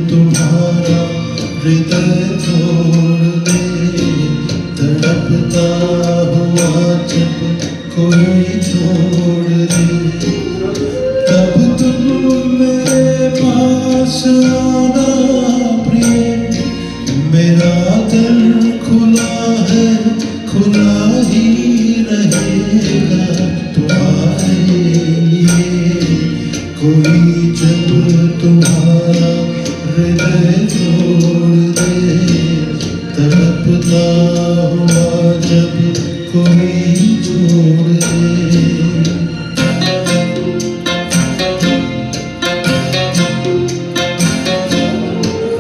तुम्हारा हृदय तोड़ दे, तड़पता हुआ जब कोई छोड़ दे, तब तुम मेरे पास आना प्रिय। मेरा दिल खुला है, खुला ही रहेगा तुम्हारे लिए। कोई जब तुम्हारा हृदय तोड़ दे, तड़पता हुआ जब कोई छोड़ दे।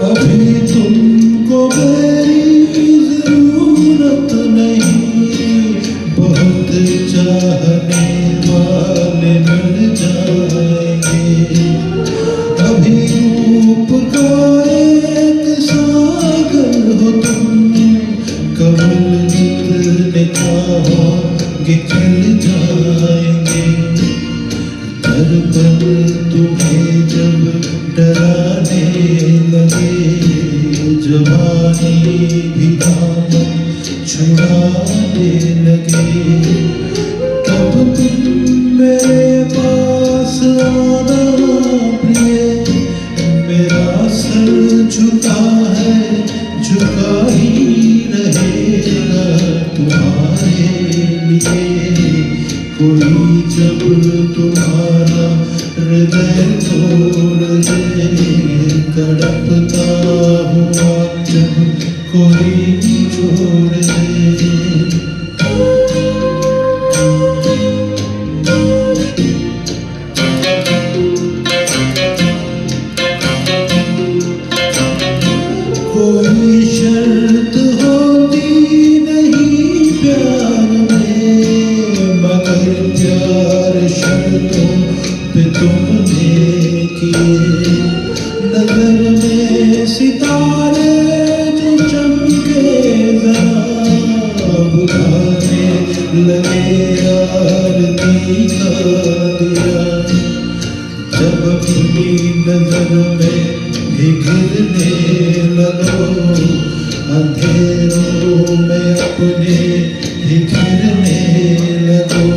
अभी तुमको मेरी जरूरत नहीं, बहुत चाहने वाले मिल जाएंगे। अभी रूप का एक सागर हो तुम, कमल जितने चाहोगे खिल जाएंगे। दर्पण तुम्हें जब डराने लगे, जवानी भी दामन छुड़ाने लगे, तब तुम मेरे पास आना प्रिय। मेरा सर झुका है, झुका ही रहेगा तुम्हारे लिए। कोई जब तुम्हारा हृदय तोड़ दे, तड़पता हुआ जब कोई छोड़ दे। कोई शर्त होती नहीं प्यार में, मगर प्यार शर्तों पे तुमने किए। नजर में सितारे जो चमके जरा, बुझाने लगे आरती का दिया। जब अपनी नजर में भी गिरने लगो, अंधेरों में अपने भी गिरने लगो,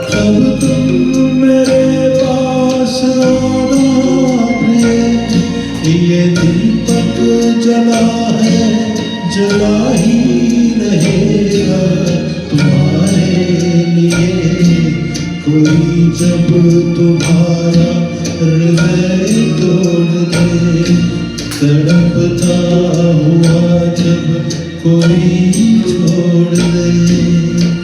तब तुम मेरे पास आना प्रिय। ये दीपक जला है, जला ही रहेगा तुम्हारे लिए। कोई जब तुम्हारा हृदय तोड़ दे, तड़पता हुआ जब कोई छोड़ दे।